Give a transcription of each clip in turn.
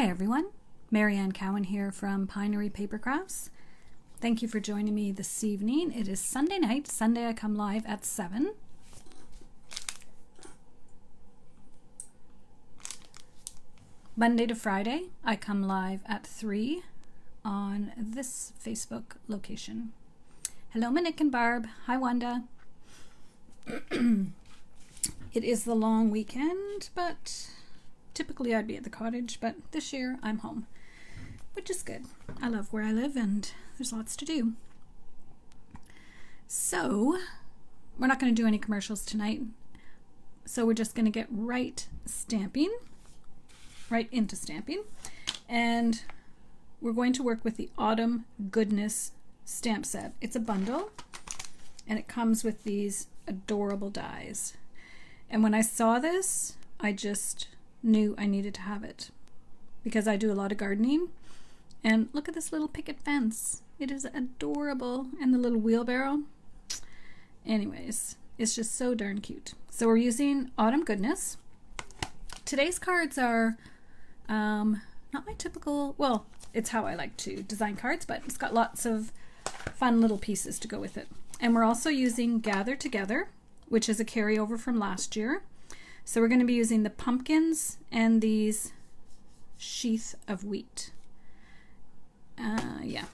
everyone, Marianne Cowan here from Pinery Paper Crafts. Thank you for joining me this evening. It is Sunday night. Sunday I come live at 7. Monday to Friday I come live at 3 on this Facebook location. Hello Monique and Barb. Hi Wanda. It is the long weekend, but typically I'd be at the cottage, but this year I'm home, which is good. I love where I live and there's lots to do. So we're not going to do any commercials tonight. So we're just going to get right into stamping. And we're going to work with the Autumn Goodness stamp set. It's a bundle and it comes with these adorable dies. And when I saw this, I just knew I needed to have it because I do a lot of gardening. And look at this little picket fence. It is adorable. And the little wheelbarrow. Anyways, it's just so darn cute. So we're using Autumn Goodness. Today's cards are not my typical, well, it's how I like to design cards, but it's got lots of fun little pieces to go with it. And we're also using Gather Together, which is a carryover from last year. So we're going to be using the pumpkins and these sheath of wheat. Yeah.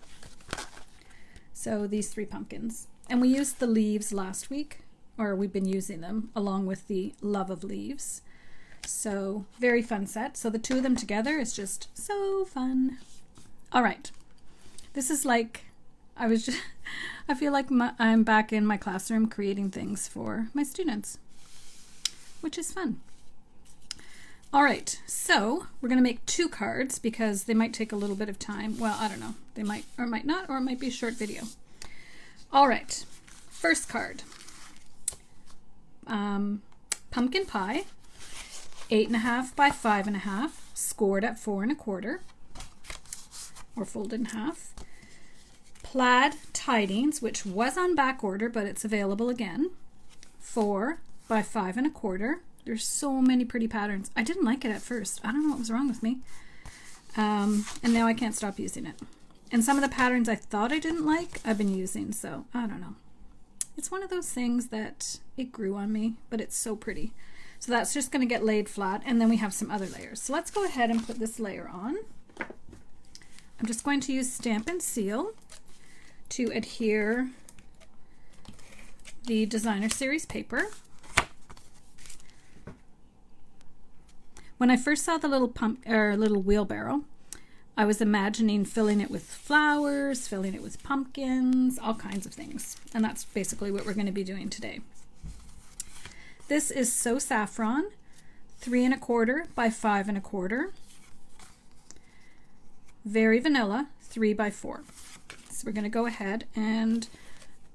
So these 3 pumpkins. And we used the leaves last week, or we've been using them along with the Love of Leaves. So very fun set. So the 2 of them together is just so fun. All right. This is like, I feel like I'm back in my classroom creating things for my students, which is fun. All right, so we're going to make 2 cards because they might take a little bit of time. Well, I don't know. They might or might not, or it might be a short video. All right, first card. Pumpkin pie, 8.5 by 5.5, scored at 4 1/4, or folded in half. Plaid Tidings, which was on back order, but it's available again, 4 by 5 1/4. There's so many pretty patterns. I didn't like it at first. I don't know what was wrong with me. And now I can't stop using it. And some of the patterns I thought I didn't like, I've been using, so I don't know. It's one of those things that it grew on me, but it's so pretty. So that's just going to get laid flat, and then we have some other layers. So let's go ahead and put this layer on. I'm just going to use Stampin' Seal to adhere the Designer Series paper. When I first saw the little wheelbarrow, I was imagining filling it with flowers, filling it with pumpkins, all kinds of things. And that's basically what we're going to be doing today. This is So Saffron, 3 1/4 by 5 1/4. Very Vanilla, 3 by 4. So we're going to go ahead and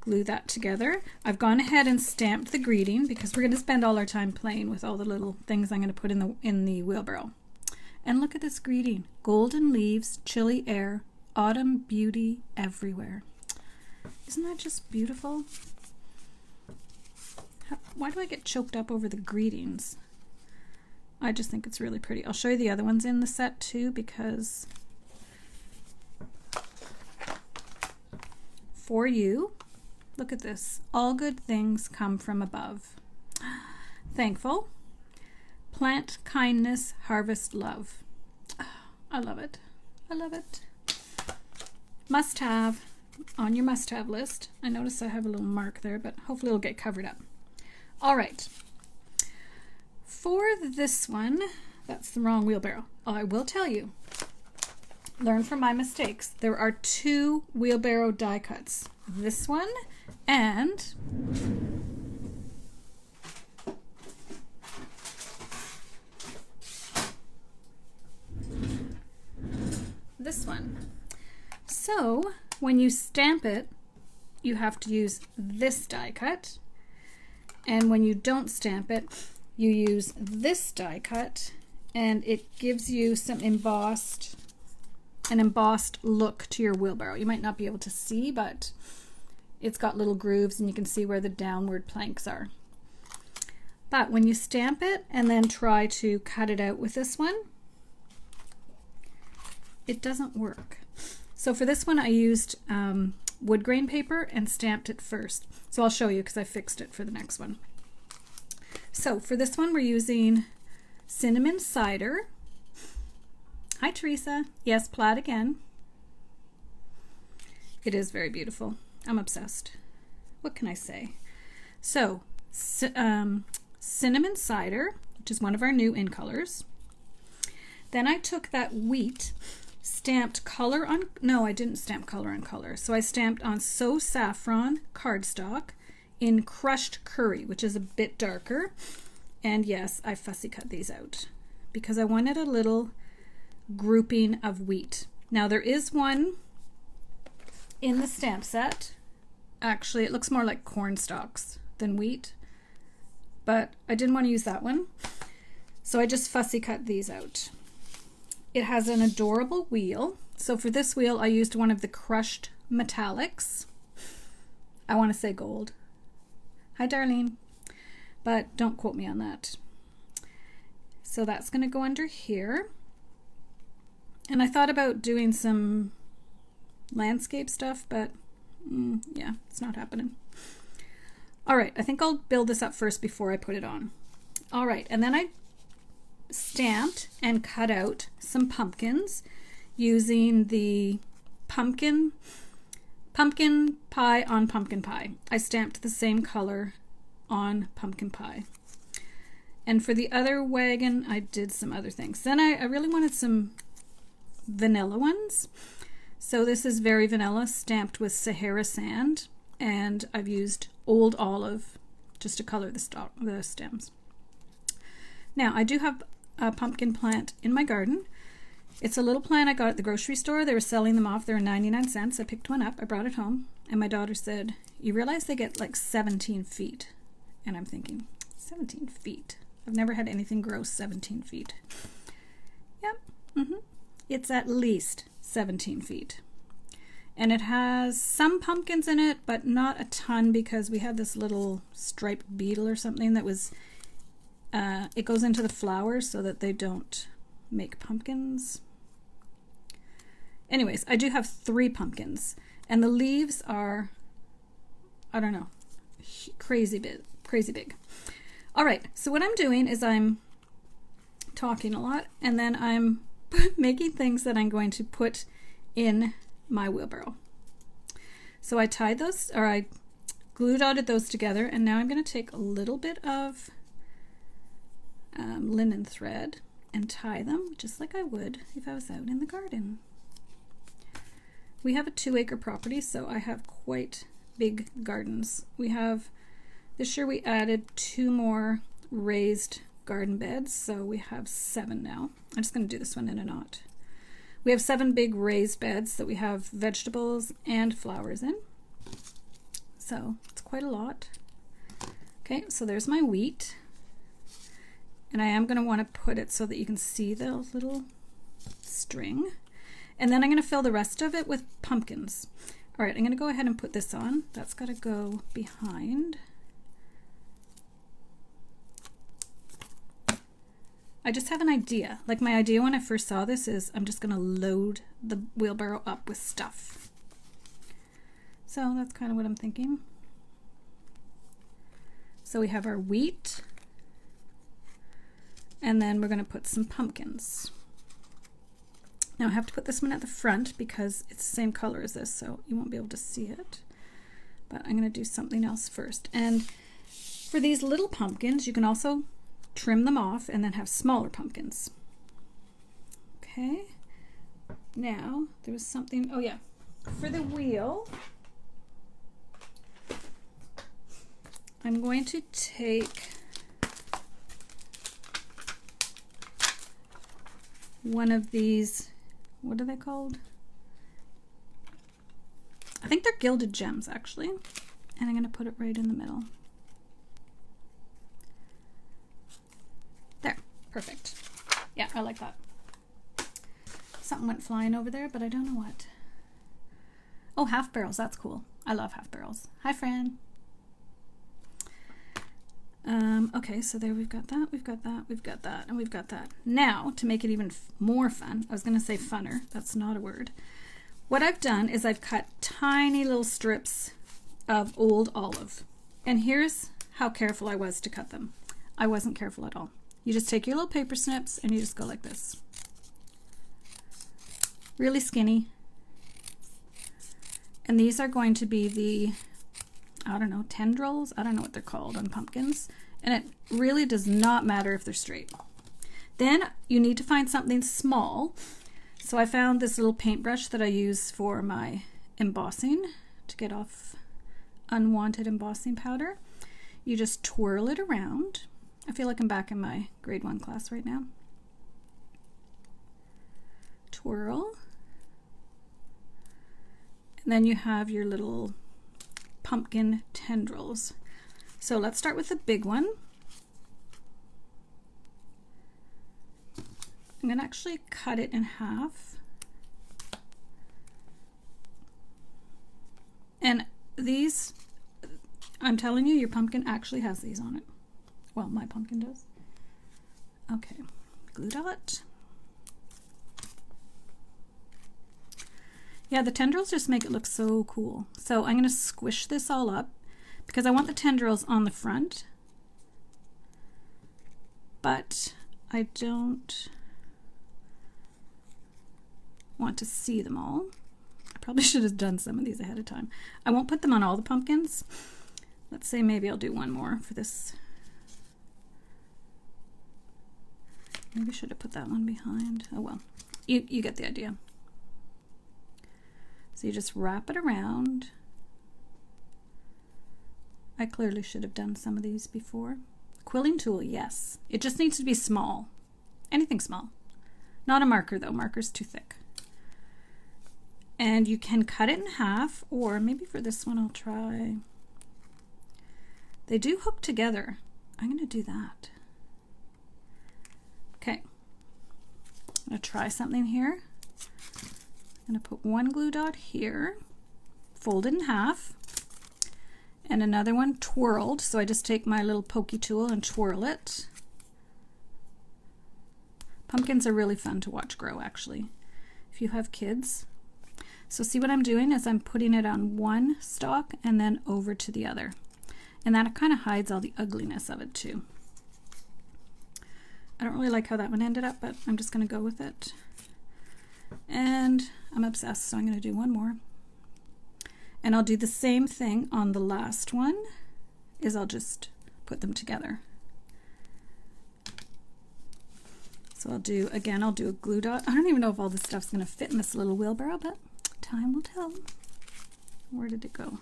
glue that together. I've gone ahead and stamped the greeting because we're going to spend all our time playing with all the little things I'm going to put in the wheelbarrow. And look at this greeting. Golden leaves, chilly air, autumn beauty everywhere. Isn't that just beautiful? Why do I get choked up over the greetings? I just think it's really pretty. I'll show you the other ones in the set too, because for you, look at this. All good things come from above. Thankful. Plant kindness, harvest love. Oh, I love it. I love it. Must have on your must have list. I notice I have a little mark there, but hopefully it'll get covered up. All right. For this one, that's the wrong wheelbarrow. I will tell you, learn from my mistakes. There are 2 wheelbarrow die cuts. This one and this one. So when you stamp it, you have to use this die cut. And when you don't stamp it, you use this die cut, and it gives you an embossed look to your wheelbarrow. You might not be able to see, but it's got little grooves and you can see where the downward planks are. But when you stamp it and then try to cut it out with this one, it doesn't work. So for this one I used wood grain paper and stamped it first. So I'll show you because I fixed it for the next one. So for this one we're using cinnamon cider. Hi Teresa. Yes, plaid again. It is very beautiful. I'm obsessed. What can I say? So cinnamon cider, which is one of our new in colors. Then I took that wheat, stamped color on, no, I didn't stamp color on color. So I stamped on So Saffron cardstock in crushed curry, which is a bit darker. And yes, I fussy cut these out because I wanted a little grouping of wheat. Now there is one in the stamp set. Actually, it looks more like corn stalks than wheat, but I didn't want to use that one. So I just fussy cut these out. It has an adorable wheel. So for this wheel, I used one of the crushed metallics. I want to say gold. Hi, Darlene. But don't quote me on that. So that's going to go under here. And I thought about doing some landscape stuff, but yeah, it's not happening. All right, I think I'll build this up first before I put it on. All right, and then I stamped and cut out some pumpkins using the pumpkin pie on pumpkin pie. I stamped the same color on pumpkin pie. And for the other wagon, I did some other things. Then I really wanted some vanilla ones. So this is Very Vanilla, stamped with Sahara sand, and I've used Old Olive just to color the stems. Now I do have a pumpkin plant in my garden. It's a little plant I got at the grocery store. They were selling them off. They were 99 cents. I picked one up. I brought it home, and my daughter said, "You realize they get like 17 feet?" And I'm thinking, 17 feet? I've never had anything grow 17 feet. Yep. It's at least 17 feet. And it has some pumpkins in it, but not a ton because we had this little striped beetle or something that was, it goes into the flowers so that they don't make pumpkins. Anyways, I do have 3 pumpkins, and the leaves are, I don't know, crazy big. All right, so what I'm doing is I'm talking a lot, and then I'm making things that I'm going to put in my wheelbarrow. So I tied those, or I glue dotted those together, and now I'm going to take a little bit of linen thread and tie them just like I would if I was out in the garden. We have a 2-acre property, so I have quite big gardens. We have, this year we added 2 more raised garden beds, so we have 7 now. I'm just going to do this one in a knot. We have 7 big raised beds that we have vegetables and flowers in. So it's quite a lot. Okay, so there's my wheat. And I am going to want to put it so that you can see the little string. And then I'm going to fill the rest of it with pumpkins. All right, I'm going to go ahead and put this on. That's got to go behind. I just have an idea. Like my idea when I first saw this is I'm just going to load the wheelbarrow up with stuff. So that's kind of what I'm thinking. So we have our wheat, and then we're going to put some pumpkins. Now I have to put this one at the front because it's the same color as this, so you won't be able to see it. But I'm going to do something else first. And for these little pumpkins, you can also trim them off and then have smaller pumpkins. Okay. Now, there was something, oh yeah, for the wheel, I'm going to take one of these, what are they called? I think they're gilded gems actually, and I'm going to put it right in the middle. There, perfect. Yeah, I like that. Something went flying over there, but I don't know what. Oh, half barrels, that's cool. I love half barrels. Hi, Fran. Okay, so there we've got that, we've got that, we've got that, and we've got that. Now, to make it even more fun, I was going to say funner, that's not a word. What I've done is I've cut tiny little strips of old olive. And here's how careful I was to cut them. I wasn't careful at all. You just take your little paper snips and you just go like this. Really skinny. And these are going to be the, I don't know, tendrils? I don't know what they're called on pumpkins. And it really does not matter if they're straight. Then you need to find something small. So I found this little paintbrush that I use for my embossing to get off unwanted embossing powder. You just twirl it around. I feel like I'm back in my grade 1 class right now. Twirl. And then you have your little pumpkin tendrils. So let's start with the big one. I'm going to actually cut it in half. And these, I'm telling you, your pumpkin actually has these on it. Well, my pumpkin does. Okay, glue dot. Yeah, the tendrils just make it look so cool. So I'm going to squish this all up because I want the tendrils on the front, but I don't want to see them all. I probably should have done some of these ahead of time. I won't put them on all the pumpkins. Let's say maybe I'll do one more for this. Maybe I should have put that one behind. Oh well, you get the idea. So you just wrap it around. I clearly should have done some of these before. Quilling tool, yes. It just needs to be small. Anything small. Not a marker though, marker's too thick. And you can cut it in half, or maybe for this one I'll try. They do hook together. I'm gonna do that. Okay, I'm gonna try something here. I'm gonna put one glue dot here, fold it in half, and another one twirled. So I just take my little pokey tool and twirl it. Pumpkins are really fun to watch grow, actually, if you have kids. So see what I'm doing is I'm putting it on one stalk and then over to the other. And that kind of hides all the ugliness of it too. I don't really like how that one ended up, but I'm just going to go with it. And I'm obsessed, so I'm going to do one more. And I'll do the same thing on the last one, is I'll just put them together. So I'll do a glue dot. I don't even know if all this stuff's going to fit in this little wheelbarrow, but time will tell. Where did it go?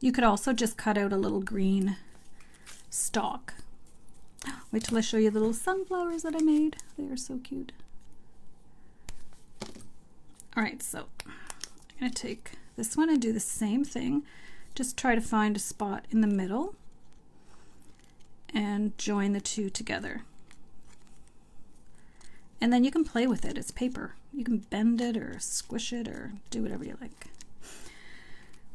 You could also just cut out a little green stalk. Wait till I show you the little sunflowers that I made. They are so cute. All right, so I'm going to take this one and do the same thing. Just try to find a spot in the middle and join the two together. And then you can play with it. It's paper. You can bend it or squish it or do whatever you like.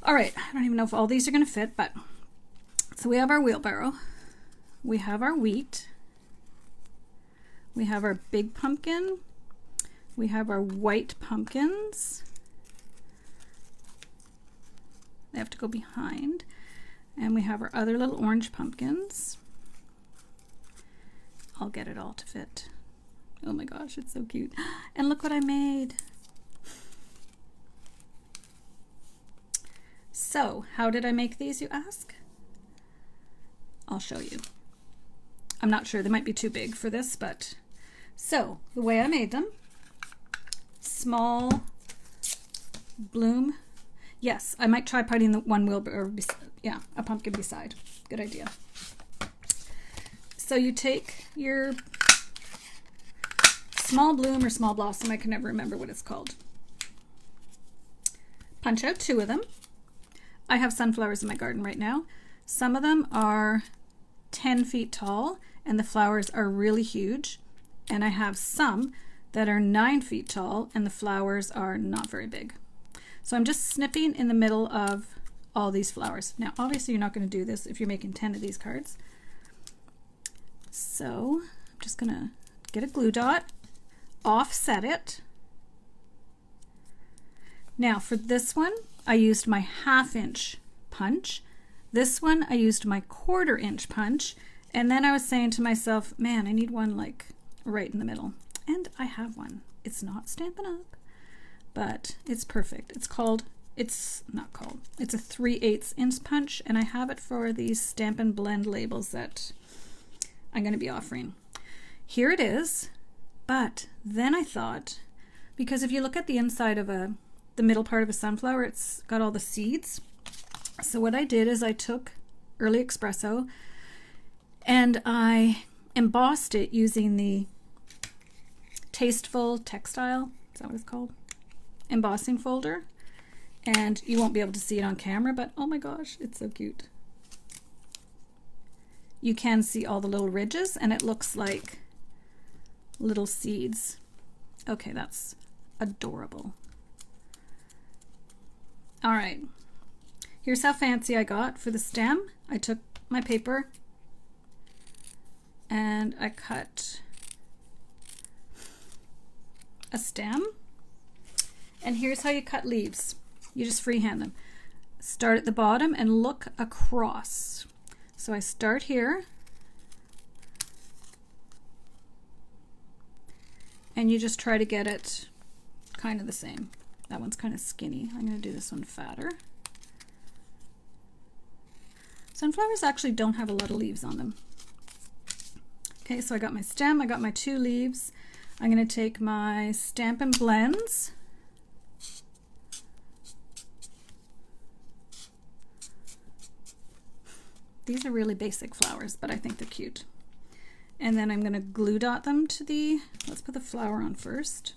All right, I don't even know if all these are going to fit, but so we have our wheelbarrow. We have our wheat. We have our big pumpkin. We have our white pumpkins. They have to go behind. And we have our other little orange pumpkins. I'll get it all to fit. Oh my gosh, it's so cute. And look what I made. So, how did I make these, you ask? I'll show you. I'm not sure, they might be too big for this, but so the way I made them, small bloom. Yes, I might try putting the one wheelbarrow, yeah, a pumpkin beside. Good idea. So you take your small bloom or small blossom, I can never remember what it's called. Punch out 2 of them. I have sunflowers in my garden right now. Some of them are 10 feet tall and the flowers are really huge. And I have some that are 9 feet tall and the flowers are not very big. So I'm just snipping in the middle of all these flowers. Now, obviously you're not going to do this if you're making 10 of these cards. So I'm just going to get a glue dot, offset it. Now for this one, I used my 1/2 inch punch. This one, I used my 1/4 inch punch. And then I was saying to myself, man, I need one like right in the middle. And I have one. It's not Stampin' Up, but it's perfect. It's a 3/8 inch punch, and I have it for these Stampin' Blend labels that I'm going to be offering. Here it is, but then I thought, because if you look at the inside of the middle part of a sunflower, it's got all the seeds. So what I did is I took Early Espresso and I embossed it using the Tasteful Textile, is that what it's called? Embossing folder. And you won't be able to see it on camera, but oh my gosh, it's so cute. You can see all the little ridges and it looks like little seeds. Okay, that's adorable. All right, here's how fancy I got for the stem. I took my paper and I cut a stem. And here's how you cut leaves. You just freehand them. Start at the bottom and look across. So I start here and you just try to get it kind of the same. That one's kind of skinny. I'm going to do this one fatter. Sunflowers actually don't have a lot of leaves on them. Okay, so I got my stem, I got my 2 leaves. I'm going to take my Stampin' Blends. These are really basic flowers, but I think they're cute. And then I'm going to glue dot them to the, let's put the flower on first.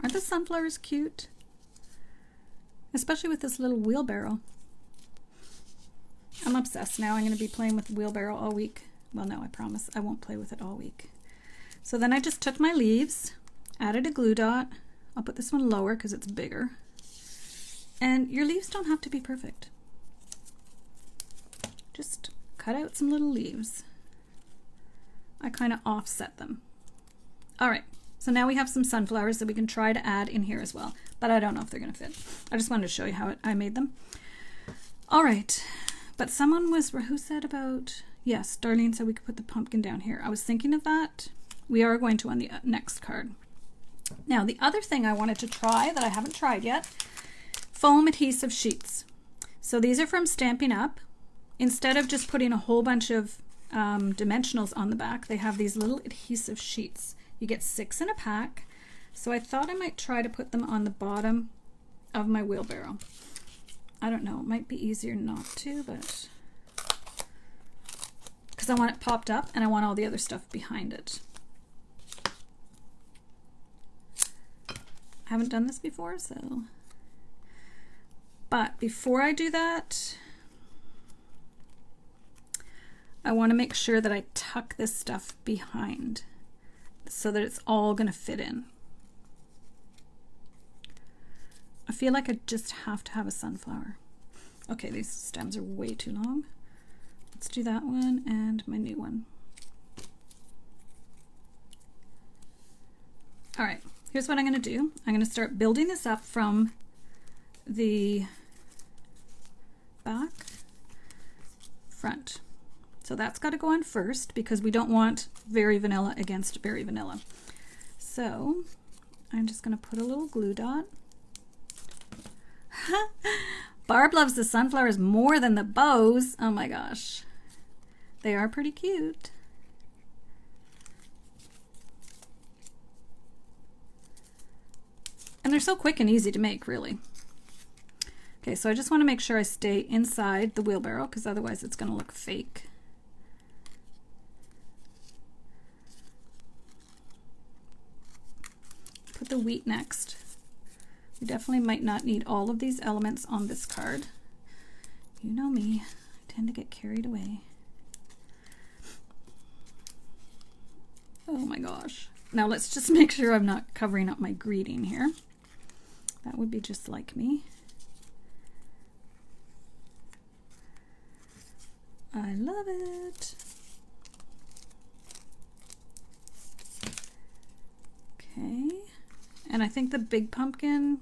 Aren't the sunflowers cute? Especially with this little wheelbarrow. I'm obsessed now. I'm going to be playing with the wheelbarrow all week. Well, no, I promise I won't play with it all week. So then I just took my leaves, added a glue dot. I'll put this one lower because it's bigger. And your leaves don't have to be perfect. Just cut out some little leaves. I kind of offset them. All right, so now we have some sunflowers that we can try to add in here as well, but I don't know if they're gonna fit. I just wanted to show you how I made them. All right, but someone was, who said about, yes, Darlene said we could put the pumpkin down here. I was thinking of that. We are going to on the next card. Now, the other thing I wanted to try that I haven't tried yet, foam adhesive sheets. So these are from Stampin' Up. Instead of just putting a whole bunch of dimensionals on the back, they have these little adhesive sheets. You get 6 in a pack. So I thought I might try to put them on the bottom of my wheelbarrow. I don't know, it might be easier not to, but because I want it popped up and I want all the other stuff behind it. I haven't done this before, so. But before I do that, I want to make sure that I tuck this stuff behind so that it's all going to fit in. I feel like I just have to have a sunflower. Okay, these stems are way too long. Let's do that one and my new one. All right, here's what I'm going to do. I'm going to start building this up from the back, front. So that's got to go on first because we don't want very vanilla against very vanilla. So I'm just going to put a little glue dot. Barb loves the sunflowers more than the bows. Oh my gosh. They are pretty cute. And they're so quick and easy to make, really. Okay, so I just want to make sure I stay inside the wheelbarrow because otherwise it's going to look fake. Put the wheat next. We definitely might not need all of these elements on this card. You know me, I tend to get carried away. Oh my gosh. Now let's just make sure I'm not covering up my greeting here. That would be just like me. I love it. Okay, and I think the big pumpkin,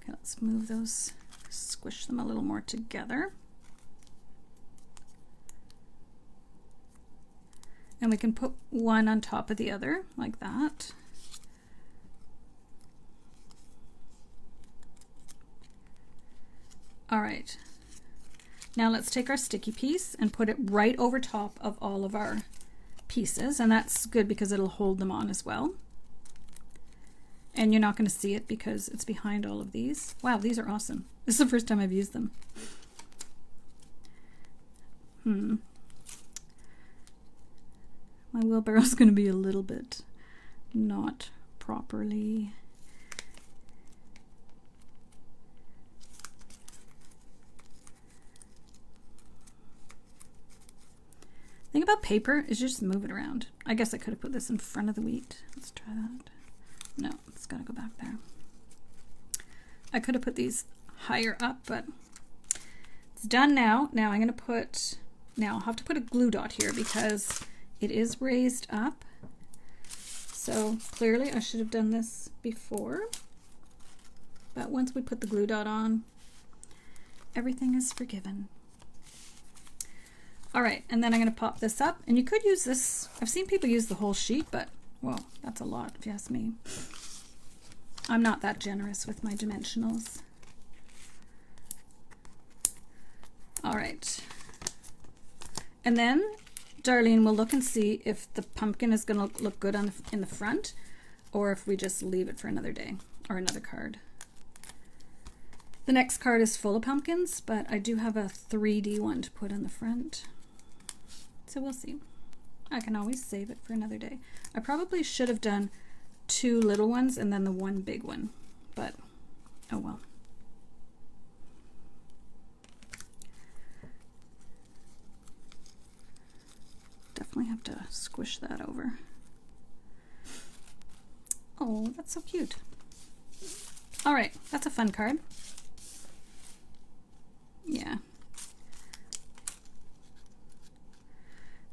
okay, let's move those, squish them a little more together. And we can put one on top of the other like that. All right, now let's take our sticky piece and put it right over top of all of our pieces, and that's good because it'll hold them on as well. And you're not going to see it because it's behind all of these. Wow, these are awesome. This is the first time I've used them. My wheelbarrow's going to be a little bit not properly. The thing about paper is just move it around. I guess I could have put this in front of the wheat. Let's try that. No, it's got to go back there. I could have put these higher up, but it's done now. Now I'm going to put, now I'll have to put a glue dot here because it is raised up. So clearly I should have done this before. But once we put the glue dot on, everything is forgiven. All right, and then I'm going to pop this up, and you could use this. I've seen people use the whole sheet, but well, that's a lot if you ask me. I'm not that generous with my dimensionals. All right, and then Darlene will look and see if the pumpkin is going to look good on in the front, or if we just leave it for another day or another card. The next card is full of pumpkins, but I do have a 3D one to put on the front. So we'll see. I can always save it for another day. I probably should have done 2 little ones and then the 1 big one, but oh well. Definitely have to squish that over. Oh, that's so cute. All right, that's a fun card. Yeah.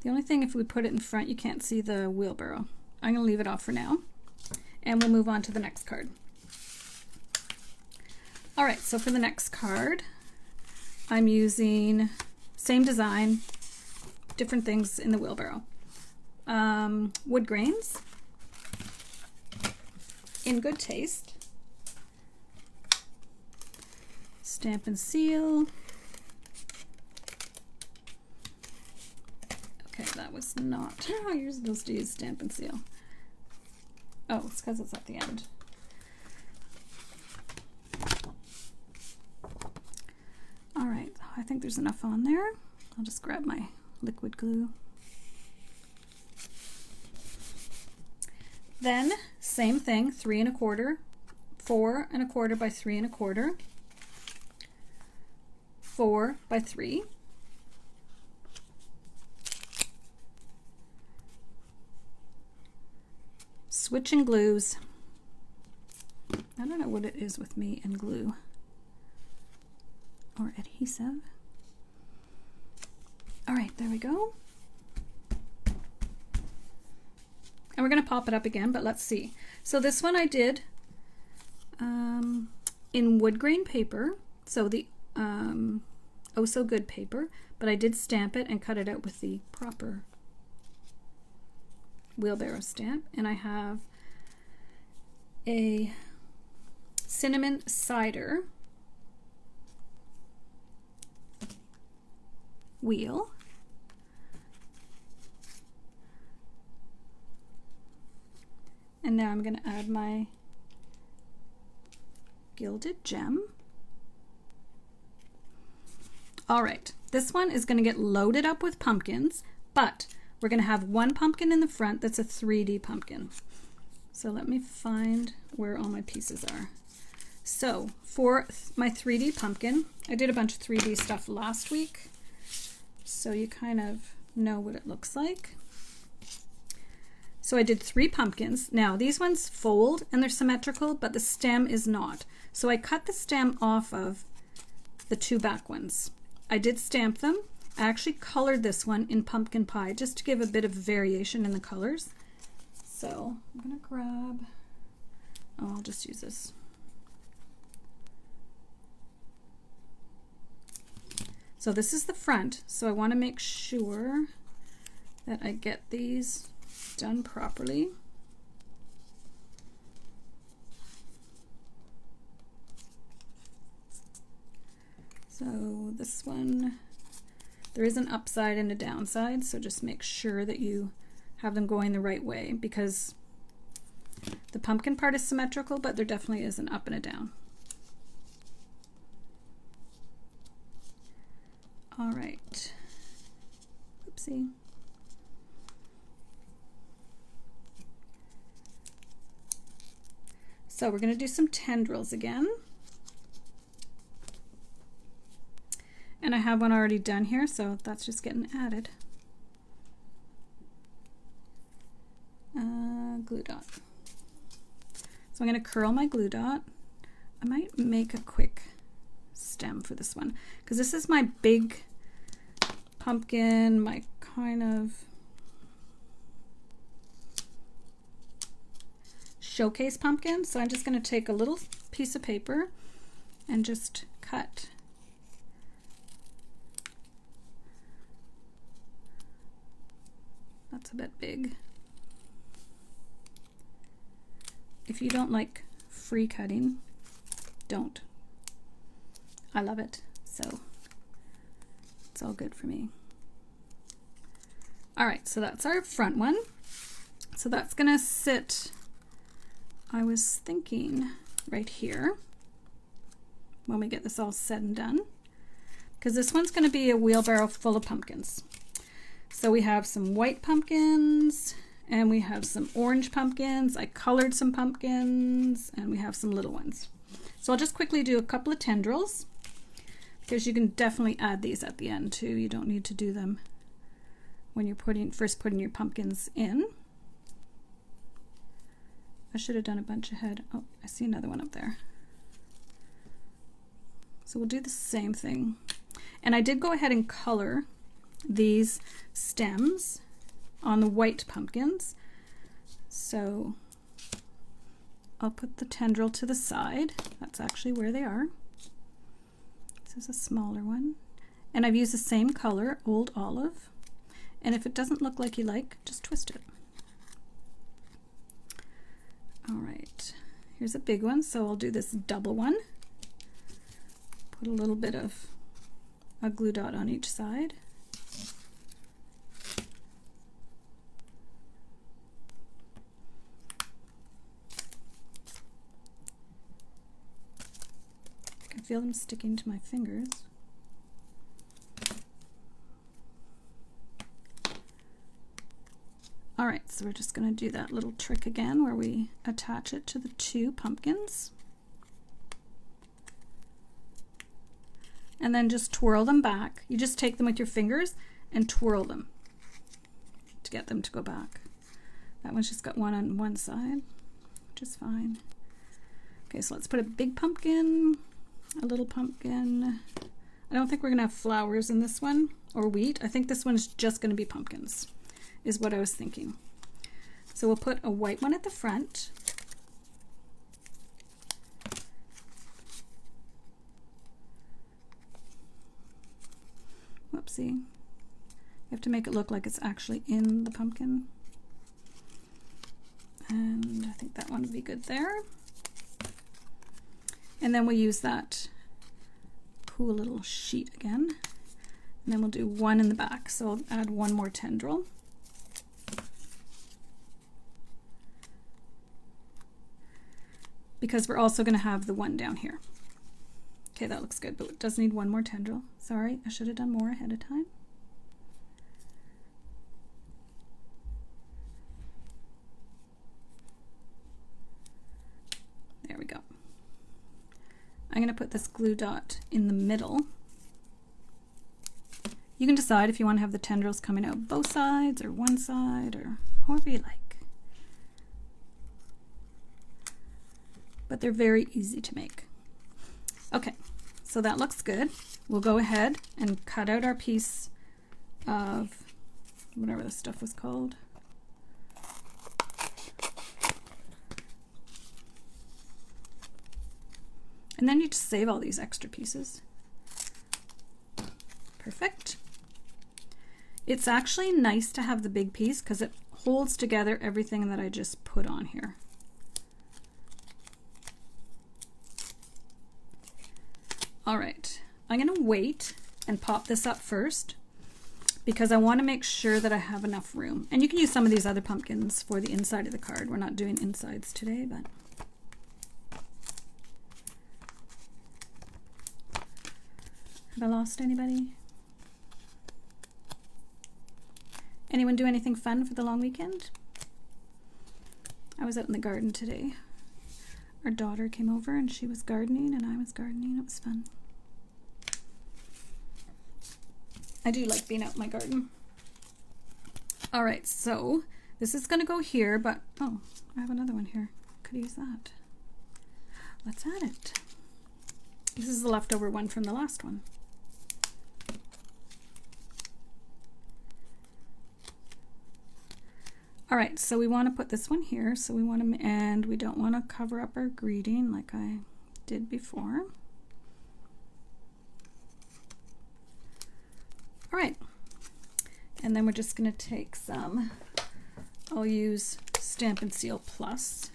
The only thing, if we put it in front, you can't see the wheelbarrow. I'm going to leave it off for now, and we'll move on to the next card. All right, so for the next card, I'm using same design, different things in the wheelbarrow. Wood grains, In Good Taste, Stampin' Seal. Okay, that was not how you're supposed to use Stampin' Seal. Oh, it's because it's at the end. All right, I think there's enough on there. I'll just grab my liquid glue. Then, same thing, 3 1/4, 4 1/4 by 3 1/4, 4 by 3. Switching glues. I don't know what it is with me and glue or adhesive. All right, there we go. And we're going to pop it up again, but let's see. So this one I did in wood grain paper, so the Oh So Good paper, but I did stamp it and cut it out with the proper wheelbarrow stamp. And I have a cinnamon cider wheel. And now I'm going to add my gilded gem. All right, this one is going to get loaded up with pumpkins, but we're going to have one pumpkin in the front that's a 3D pumpkin. So let me find where all my pieces are. So for my 3D pumpkin, I did a bunch of 3D stuff last week, so you kind of know what it looks like. So I did 3 pumpkins. Now these ones fold and they're symmetrical, but the stem is not. So I cut the stem off of the 2 back ones. I did stamp them. I actually colored this one in pumpkin pie just to give a bit of variation in the colors. So I'm gonna grab, oh, I'll just use this. So this is the front, so I want to make sure that I get these done properly. So this one, there is an upside and a downside, so just make sure that you have them going the right way, because the pumpkin part is symmetrical, but there definitely is an up and a down. All right. Oopsie. So we're going to do some tendrils again. And I have one already done here, so that's just getting added. Glue dot. So I'm going to curl my glue dot. I might make a quick stem for this one, because this is my big pumpkin, my kind of showcase pumpkin. So I'm just going to take a little piece of paper and just cut that's a bit big. If you don't like free cutting, don't. I love it, so it's all good for me. All right, so that's our front one. So that's gonna sit, I was thinking, right here when we get this all said and done, because this one's gonna be a wheelbarrow full of pumpkins. So we have some white pumpkins and we have some orange pumpkins. I colored some pumpkins and we have some little ones. So I'll just quickly do a couple of tendrils, because you can definitely add these at the end too. You don't need to do them when you're first putting your pumpkins in. I should have done a bunch ahead. Oh, I see another one up there. So we'll do the same thing. And I did go ahead and color these stems on the white pumpkins. So I'll put the tendril to the side. That's actually where they are. This is a smaller one. And I've used the same color, Old Olive. And if it doesn't look like you like, just twist it. All right, here's a big one. So I'll do this double one. Put a little bit of a glue dot on each side. I can feel them sticking to my fingers. All right, so we're just going to do that little trick again where we attach it to the 2 pumpkins. And then just twirl them back. You just take them with your fingers and twirl them to get them to go back. That one's just got one on one side, which is fine. Okay, so let's put a big pumpkin, a little pumpkin. I don't think we're going to have flowers in this one or wheat. I think this one's just going to be pumpkins, is what I was thinking. So we'll put a white one at the front. Whoopsie. You have to make it look like it's actually in the pumpkin. And I think that one would be good there. And then we'll use that cool little sheet again. And then we'll do one in the back. So I'll add one more tendril. Because we're also going to have the one down here. Okay, that looks good, but it does need one more tendril. Sorry, I should have done more ahead of time. There we go. I'm going to put this glue dot in the middle. You can decide if you want to have the tendrils coming out both sides or one side or however you like. but they're very easy to make. Okay, so that looks good. We'll go ahead and cut out our piece of whatever this stuff was called. And then you just save all these extra pieces. Perfect. It's actually nice to have the big piece because it holds together everything that I just put on here. All right, I'm gonna wait and pop this up first because I want to make sure that I have enough room. And you can use some of these other pumpkins for the inside of the card. We're not doing insides today, but have I lost anybody? Anyone do anything fun for the long weekend? I was out in the garden today. Our daughter came over and she was gardening and I was gardening. It was fun. I do like being out in my garden. All right, so this is gonna go here, but oh, I have another one here. Could use that. Let's add it. This is the leftover one from the last one. All right, so we want to put this one here. So we want to, and we don't want to cover up our greeting like I did before. All right, and then we're just going to take some, I'll use Stampin' Seal Plus.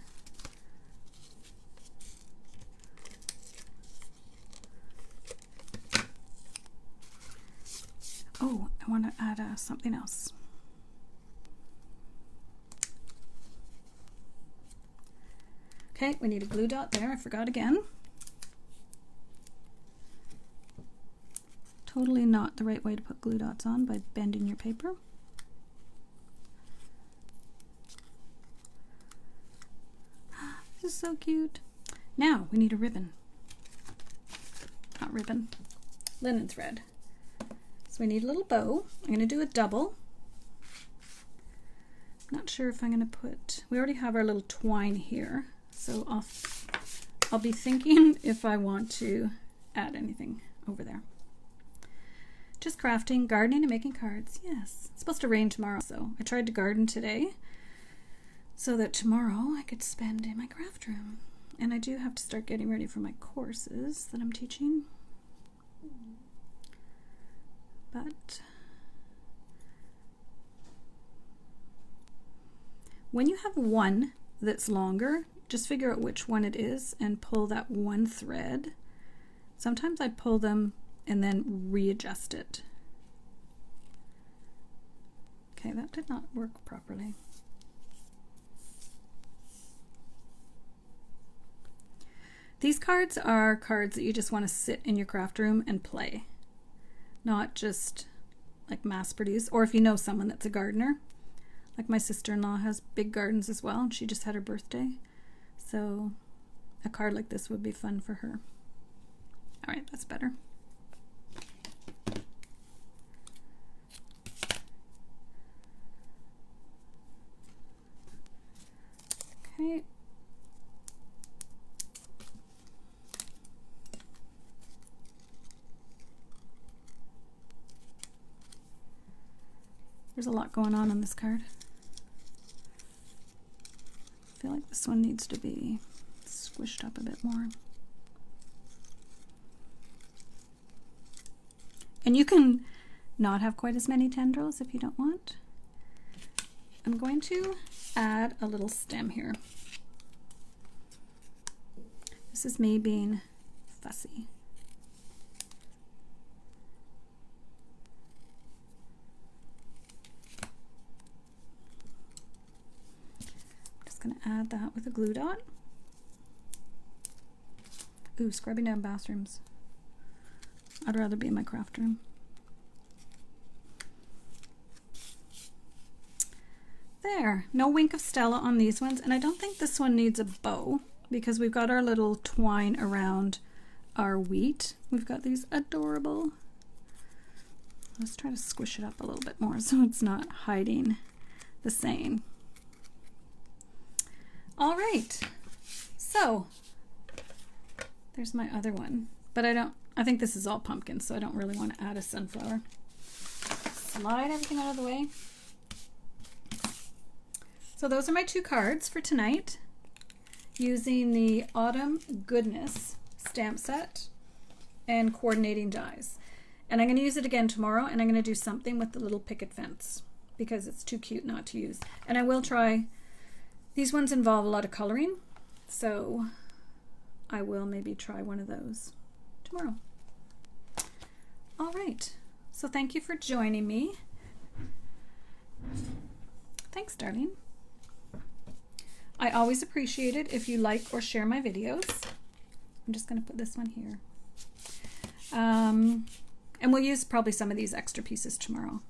Oh, I want to add something else. Okay, we need a glue dot there. I forgot again. Totally not the right way to put glue dots on by bending your paper. This is so cute. Now we need a ribbon. Not ribbon, linen thread. So we need a little bow. I'm going to do a double. Not sure if I'm going to put, we already have our little twine here. So I'll be thinking if I want to add anything over there. Just crafting, gardening, and making cards. Yes, it's supposed to rain tomorrow, so I tried to garden today so that tomorrow I could spend in my craft room. And I do have to start getting ready for my courses that I'm teaching. But when you have one that's longer, just figure out which one it is and pull that one thread. Sometimes I pull them and then readjust it. Okay, that did not work properly. These cards are cards that you just want to sit in your craft room and play, not just like mass produce, or if you know someone that's a gardener. Like my sister-in-law has big gardens as well, and she just had her birthday. So a card like this would be fun for her. All right, that's better. Okay. There's a lot going on this card. I feel like this one needs to be squished up a bit more. And you can not have quite as many tendrils if you don't want. I'm going to add a little stem here. This is me being fussy. Going to add that with a glue dot. Ooh, scrubbing down bathrooms. I'd rather be in my craft room. There, no Wink of Stella on these ones, and I don't think this one needs a bow because we've got our little twine around our wheat. We've got these adorable. Let's try to squish it up a little bit more so it's not hiding the saying. All right, so There's my other one. But I think this is all pumpkin, so I don't really want to add a sunflower. Slide everything out of the way. So those are my 2 cards for tonight, using the Autumn Goodness stamp set and coordinating dies. And I'm going to use it again tomorrow, and I'm going to do something with the little picket fence because it's too cute not to use. And I will try, these ones involve a lot of coloring, so I will maybe try one of those tomorrow. All right, so thank you for joining me. Thanks, darling. I always appreciate it if you like or share my videos. I'm just going to put this one here. And we'll use probably some of these extra pieces tomorrow.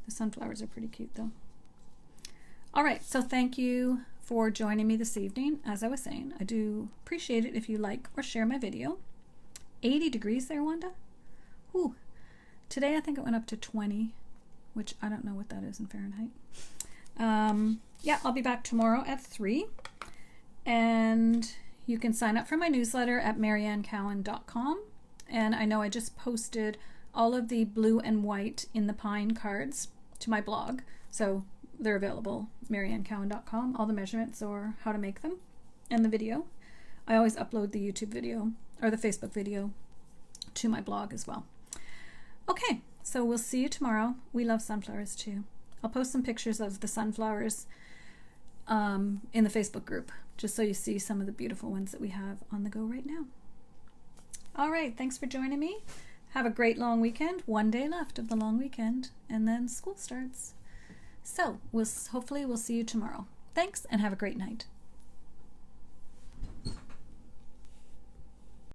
The sunflowers are pretty cute though. All right, so thank you for joining me this evening. As I was saying, I do appreciate it if you like or share my video. 80 degrees there, Wanda? Ooh. Today I think it went up to 20, which I don't know what that is in Fahrenheit. Yeah, I'll be back tomorrow at 3. And you can sign up for my newsletter at mariannecowan.com. And I know I just posted all of the blue and white in the pine cards to my blog. So they're available, mariannecowan.com, all the measurements or how to make them, and the video. I always upload the YouTube video or the Facebook video to my blog as well. Okay, so we'll see you tomorrow. We love sunflowers too. I'll post some pictures of the sunflowers in the Facebook group, just so you see some of the beautiful ones that we have on the go right now. All right, thanks for joining me. Have a great long weekend. 1 day left of the long weekend, and then school starts. So hopefully we'll see you tomorrow. Thanks, and have a great night.